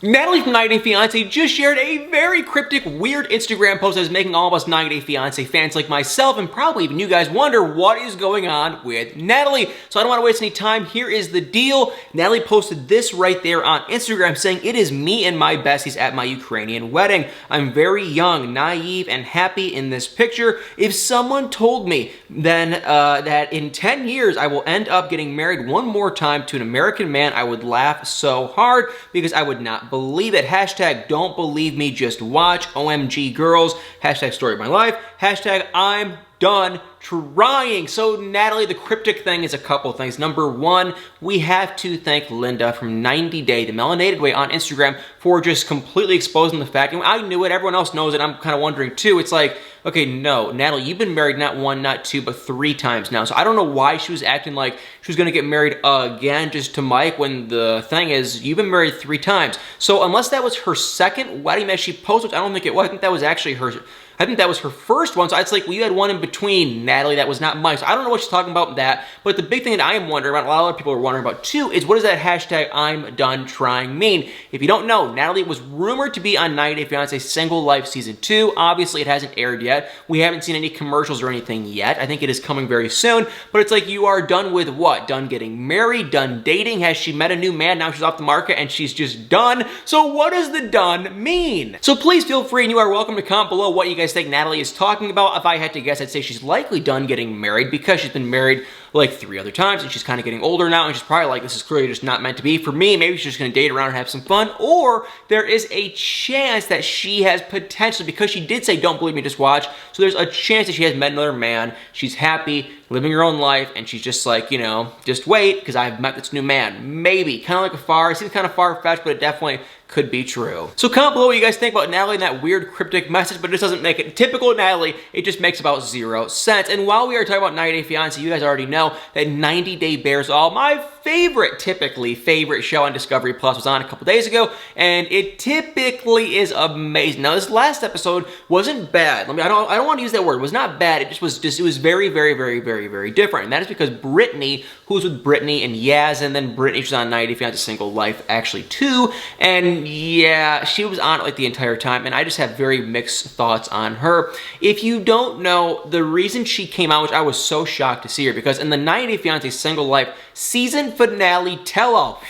Natalie from 90 Day Fiancé just shared a very cryptic, weird Instagram post that is making all of us 90 Day Fiancé fans like myself and probably even you guys wonder what is going on with Natalie. So I don't want to waste any time. Here is the deal. Natalie posted this right there on Instagram saying, "It is me and my besties at my Ukrainian wedding. I'm very young, naive, and happy in this picture. If someone told me then that in 10 years I will end up getting married one more time to an American man, I would laugh so hard because I would not believe it. Hashtag don't believe me, just watch. OMG girls. Hashtag story of my life. Hashtag I'm done trying." So Natalie, the cryptic thing is a couple things. Number one, we have to thank Linda from 90 Day, the Melanated Way on Instagram, for just completely exposing the fact. And I knew it, everyone else knows it, I'm kind of wondering too. It's like, okay, no, Natalie, you've been married not one, not two, but 3 times now. So I don't know why she was acting like she was going to get married again just to Mike when the thing is, you've been married 3 times. So unless that was her second wedding that she posted, which I don't think it was, I think that was actually her, I think that was her first one. So it's like, well, you had one in between, Natalie, that was not Mike. So I don't know what she's talking about with that. But the big thing that I am wondering about, a lot of other people are wondering about too, is what does that hashtag I'm done trying mean? If you don't know, Natalie was rumored to be on 90 Day Fiancé Single Life Season 2. Obviously, it hasn't aired yet. We haven't seen any commercials or anything yet. I think it is coming very soon. But it's like, you are done with what? Done getting married? Done dating? Has she met a new man? Now she's off the market and she's just done. So what does the done mean? So please feel free, and you are welcome to comment below what you guys think Natalie is talking about. If I had to guess, I'd say she's likely done getting married because she's been married like 3 other times and she's kind of getting older now and she's probably like, this is clearly just not meant to be for me. Maybe she's just going to date around and have some fun. Or there is a chance that she has potentially, because she did say don't believe me, just watch, so there's a chance that she has met another man, she's happy, living her own life, and she's just like, you know, just wait because I've met this new man. Maybe. Kind of like it seems kind of far-fetched, but it definitely could be true. So comment below what you guys think about Natalie and that weird cryptic message, but it just doesn't make it typical Natalie. It just makes about 0 sense. And while we are talking about 90 Day Fiancé, you guys already know that 90 Day Bears All, my typically favorite show on Discovery Plus, was on a couple days ago, and it typically is amazing. Now, this last episode wasn't bad. I don't want to use that word. It was not bad. It was very, very, very, very, very different. And that is because Brittany, who was with Brittany and Yaz, and then Brittany, she's on 90 Day Fiancé Single Life actually too, and yeah, she was on it like the entire time, and I just have very mixed thoughts on her. If you don't know, the reason she came out, which I was so shocked to see her, because in the 90 Day Fiancé Single Life season finale tell-all,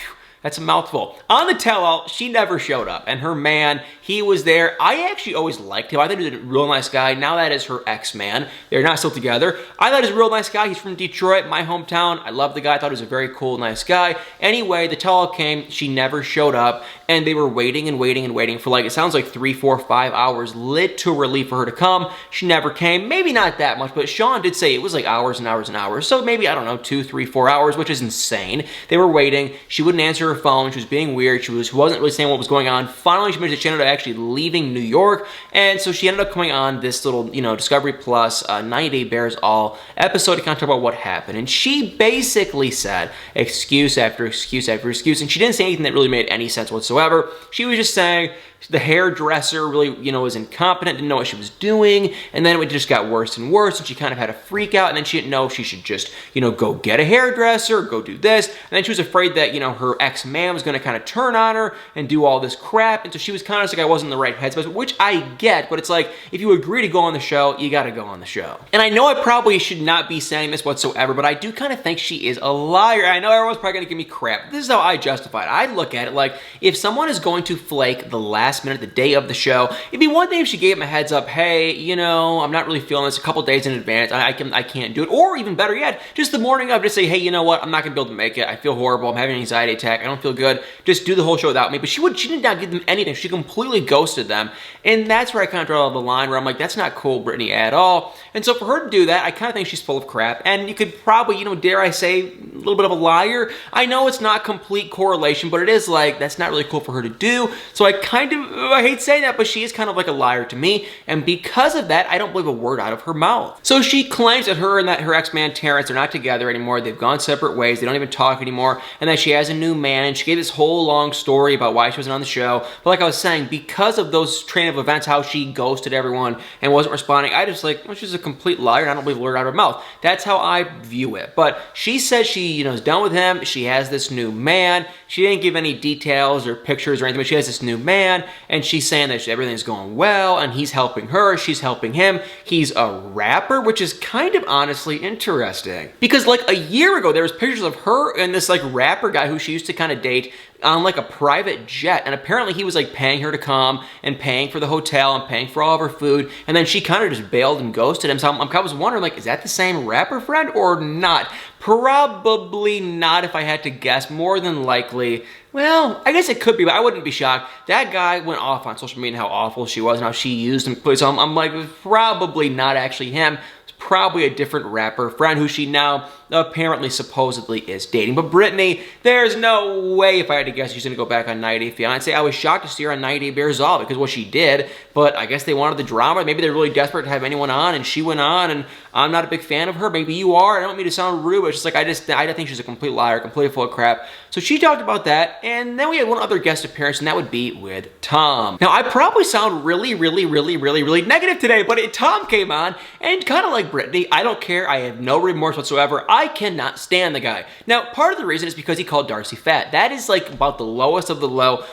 that's a mouthful. On the tell-all, she never showed up, and her man, he was there. I actually always liked him. I thought he was a real nice guy. Now that is her ex-man. They're not still together. I thought he was a real nice guy. He's from Detroit, my hometown. I love the guy. I thought he was a very cool, nice guy. Anyway, the tell-all came. She never showed up, and they were waiting and waiting and waiting for, like, it sounds like 3, 4, 5 hours literally for her to come. She never came. Maybe not that much, but Sean did say it was like hours and hours and hours. So maybe, I don't know, 2, 3, 4 hours, which is insane. They were waiting. She wouldn't answer her phone. She was being weird. She wasn't really saying what was going on. Finally, she made the channel to actually leaving New York, and so she ended up coming on this little, you know, Discovery Plus 90 Day Bears All episode to kind of talk about what happened. And she basically said excuse after excuse after excuse, and she didn't say anything that really made any sense whatsoever. She was just saying the hairdresser really, you know, was incompetent, didn't know what she was doing, and then it just got worse and worse, and she kind of had a freak out, and then she didn't know if she should just, you know, go get a hairdresser, go do this, and then she was afraid that, you know, her ex-man was going to kind of turn on her and do all this crap, and so she was kind of just like, I wasn't in the right headspace, which I get, but it's like, if you agree to go on the show, you got to go on the show. And I know I probably should not be saying this whatsoever, but I do kind of think she is a liar. I know everyone's probably going to give me crap. This is how I justify it. I look at it like, if someone is going to flake the last minute, the day of the show, it'd be one thing if she gave him a heads up, hey, you know, I'm not really feeling this, a couple days in advance, I can't do it, or even better yet, just the morning of, just say, hey, you know what, I'm not gonna be able to make it, I feel horrible, I'm having an anxiety attack, I don't feel good, just do the whole show without me. But she did not give them anything. She completely ghosted them, and that's where I kind of draw the line where I'm like, that's not cool, Brittany, at all. And so for her to do that, I kind of think she's full of crap, and you could probably, you know, dare I say, a little bit of a liar. I know it's not complete correlation, but it is like, that's not really cool for her to do. So I hate saying that, but she is kind of like a liar to me, and because of that, I don't believe a word out of her mouth. So she claims that her and her ex-man Terrence are not together anymore, they've gone separate ways, they don't even talk anymore, and that she has a new man, and she gave this whole long story about why she wasn't on the show. But like I was saying, because of those train of events, how she ghosted everyone and wasn't responding, I just like, well, she's a complete liar, and I don't believe a word out of her mouth. That's how I view it. But she says she she, is done with him. She has this new man. She didn't give any details or pictures or anything, but she has this new man, and she's saying that everything's going well, and he's helping her, she's helping him. He's a rapper, which is kind of honestly interesting. Because like a year ago, there was pictures of her and this like rapper guy who she used to kind of date on like a private jet, and apparently he was like paying her to come and paying for the hotel and paying for all of her food, and then she kind of just bailed and ghosted him. So I was wondering, like, is that the same rapper friend or not? Probably not if I had to guess. More than likely, well, I guess it could be, but I wouldn't be shocked. That guy went off on social media and how awful she was and how she used him. So I'm like, probably not actually him. Probably a different rapper friend who she now apparently supposedly is dating. But Brittany, there's no way, if I had to guess, she's gonna go back on 90 Day Fiancé. I was shocked to see her on 90 Day Bears All because what she did, but I guess they wanted the drama. Maybe they're really desperate to have anyone on, and she went on, and I'm not a big fan of her. Maybe you are. I don't mean to sound rude, but it's just like I think she's a complete liar, completely full of crap. So she talked about that, and then we had one other guest appearance, and that would be with Tom. Now, I probably sound really negative today, but Tom came on, and kind of like Brittany, I don't care. I have no remorse whatsoever. I cannot stand the guy. Now, part of the reason is because he called Darcy fat. That is like about the lowest of the low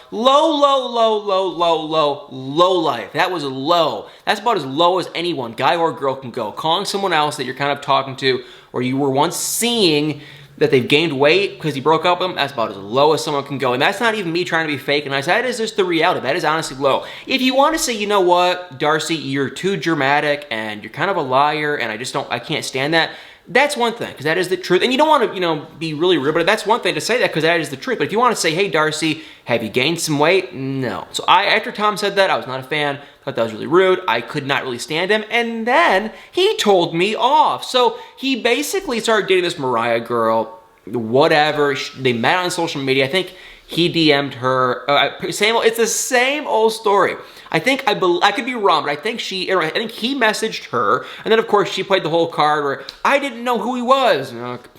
life. That was low. That's about as low as anyone, guy or girl, can go. Calling someone else that you're kind of talking to or you were once seeing that they've gained weight because he broke up with them, that's about as low as someone can go. And that's not even me trying to be fake and nice. That is just the reality. That is honestly low. If you want to say, you know what, Darcy, you're too dramatic and you're kind of a liar and I can't stand that, that's one thing, because that is the truth. And you don't want to, be really rude, but that's one thing to say that because that is the truth. But if you want to say, hey, Darcy, have you gained some weight? No. So after Tom said that, I was not a fan. Thought that was really rude. I could not really stand him. And then he told me off. So he basically started dating this Mariah girl, whatever. They met on social media. I think he DM'd her. It's the same old story. I could be wrong, but I think he messaged her, and then of course she played the whole card where I didn't know who he was.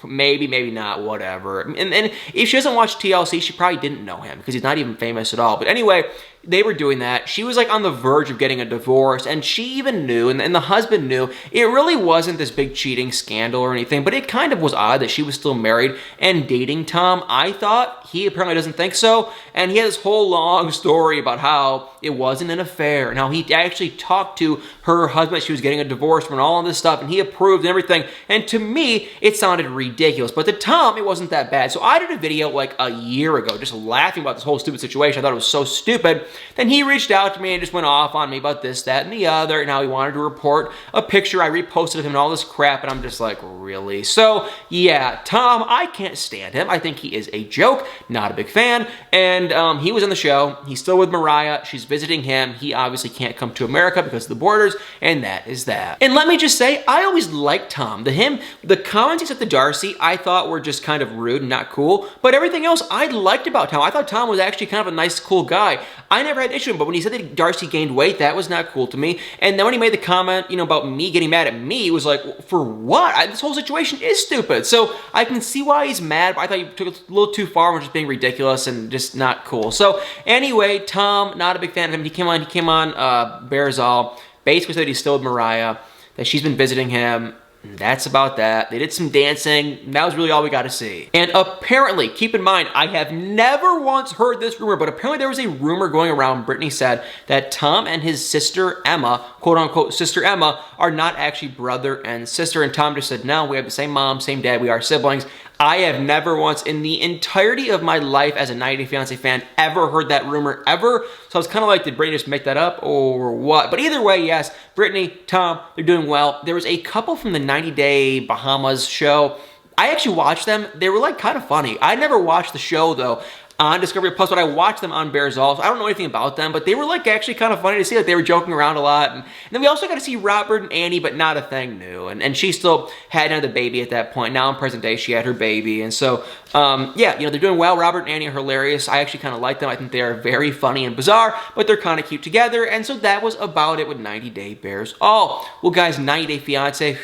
Maybe not, whatever. And if she doesn't watch TLC, she probably didn't know him because he's not even famous at all. But anyway, they were doing that. She was like on the verge of getting a divorce, and she even knew, and the husband knew, it really wasn't this big cheating scandal or anything, but it kind of was odd that she was still married and dating Tom. I thought. He apparently doesn't think so, and he had this whole long story about how it wasn't an affair, and how he actually talked to her husband, she was getting a divorce and all of this stuff, and he approved and everything, and to me, it sounded ridiculous, but to Tom, it wasn't that bad. So I did a video like a year ago, just laughing about this whole stupid situation. I thought it was so stupid. Then he reached out to me and just went off on me about this, that, and the other, and how he wanted to report a picture I reposted of him and all this crap, and I'm just like, really? So, yeah, Tom, I can't stand him. I think he is a joke, not a big fan, and he was on the show. He's still with Mariah. She's visiting him. He obviously can't come to America because of the borders, and that is that. And let me just say, I always liked Tom. The comments he said to Darcy, I thought were just kind of rude and not cool, but everything else I liked about Tom. I thought Tom was actually kind of a nice, cool guy. I never had an issue with him, but when he said that Darcy gained weight, that was not cool to me. And then when he made the comment, about me getting mad at me, it was like, for what? This whole situation is stupid. So I can see why he's mad, but I thought he took it a little too far and was just being ridiculous and just not cool. So anyway, Tom, not a big fan of him. He came on Bears All, basically said he's still with Mariah, that she's been visiting him. That's about that. They did some dancing. That was really all we got to see. And apparently, keep in mind, I have never once heard this rumor, but apparently there was a rumor going around, Brittany said, that Tom and his sister Emma, quote unquote sister Emma, are not actually brother and sister. And Tom just said, no, we have the same mom, same dad, we are siblings. I have never once in the entirety of my life as a 90 Day Fiancé fan ever heard that rumor, ever. So I was kind of like, did Brittany just make that up or what? But either way, yes, Brittany, Tom, they're doing well. There was a couple from the 90 Day Bahamas show. I actually watched them. They were like kind of funny. I never watched the show though on Discovery Plus, but I watched them on Bears All. So I don't know anything about them, but they were like actually kind of funny to see. Like they were joking around a lot. And then we also got to see Robert and Annie, but not a thing new. And she still had another baby at that point. Now in present day, she had her baby. And so, yeah, they're doing well. Robert and Annie are hilarious. I actually kind of like them. I think they are very funny and bizarre, but they're kind of cute together. And so that was about it with 90 Day Bears All. Well, guys, 90 Day Fiancé,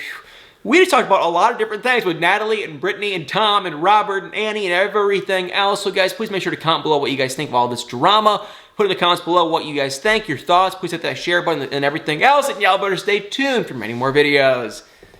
we just talked about a lot of different things with Natalie and Brittany and Tom and Robert and Annie and everything else. So guys, please make sure to comment below what you guys think of all this drama. Put in the comments below what you guys think, your thoughts. Please hit that share button and everything else. And y'all better stay tuned for many more videos.